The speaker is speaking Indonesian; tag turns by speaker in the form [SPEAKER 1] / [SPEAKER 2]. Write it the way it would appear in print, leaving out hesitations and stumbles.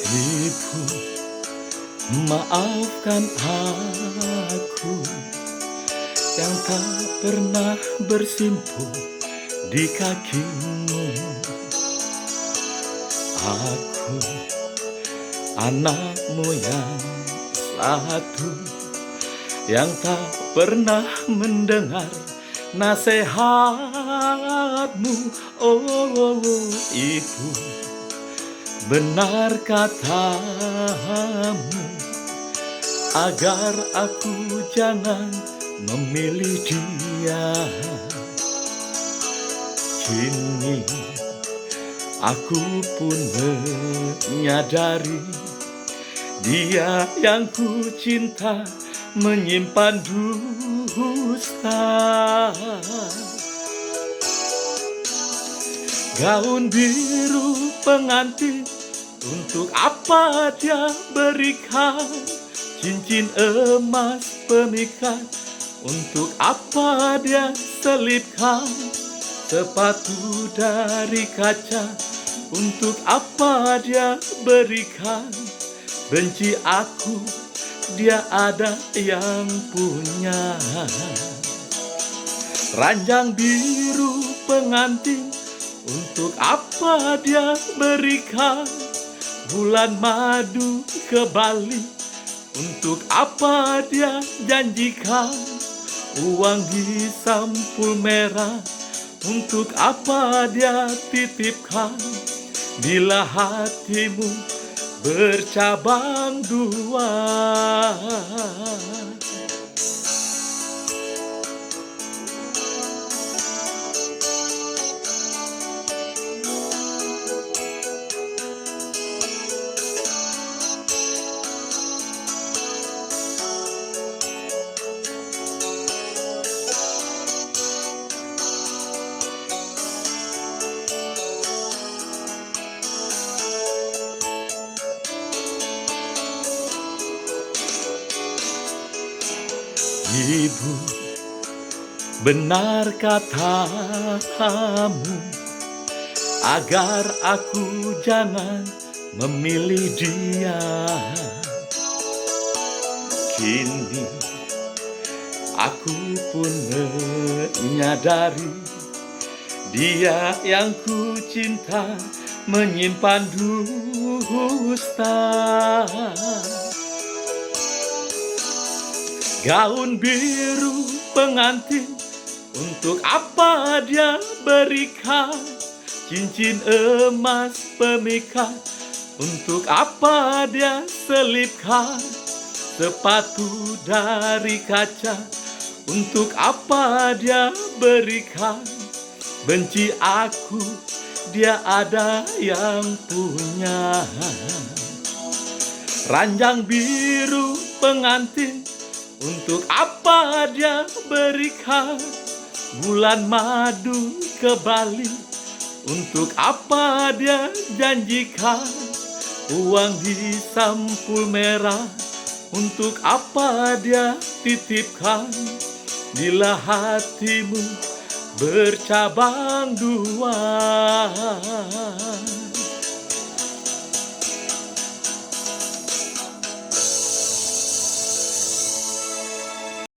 [SPEAKER 1] Ibu, maafkan aku yang tak pernah bersimpuh di kakimu. Aku anakmu yang satu yang tak pernah mendengar nasihatmu. Oh, Ibu, benar katamu agar aku jangan memilih dia. Kini aku pun menyadari dia yang ku cinta menyimpan dusta. Gaun biru pengantin, untuk apa dia berikan? Cincin emas pemikat, untuk apa dia selipkan? Sepatu dari kaca, untuk apa dia berikan? Benci aku, dia ada yang punya. Ranjang biru pengantin, untuk apa dia berikan? Bulan madu ke Bali, untuk apa dia janjikan? Uang di sampul merah, untuk apa dia titipkan? Bila hatimu bercabang dua. Ibu, benar katamu agar aku jangan memilih dia. Kini aku pun menyadari dia yang ku cinta menyimpan dusta. Gaun biru pengantin, untuk apa dia berikan? Cincin emas pemikat, untuk apa dia selipkan? Sepatu dari kaca, untuk apa dia berikan? Benci aku, dia ada yang punya. Ranjang biru pengantin, untuk apa dia berikan? Bulan madu ke Bali, untuk apa dia janjikan? Uang di sampul merah, untuk apa dia titipkan? Bila hatimu bercabang dua.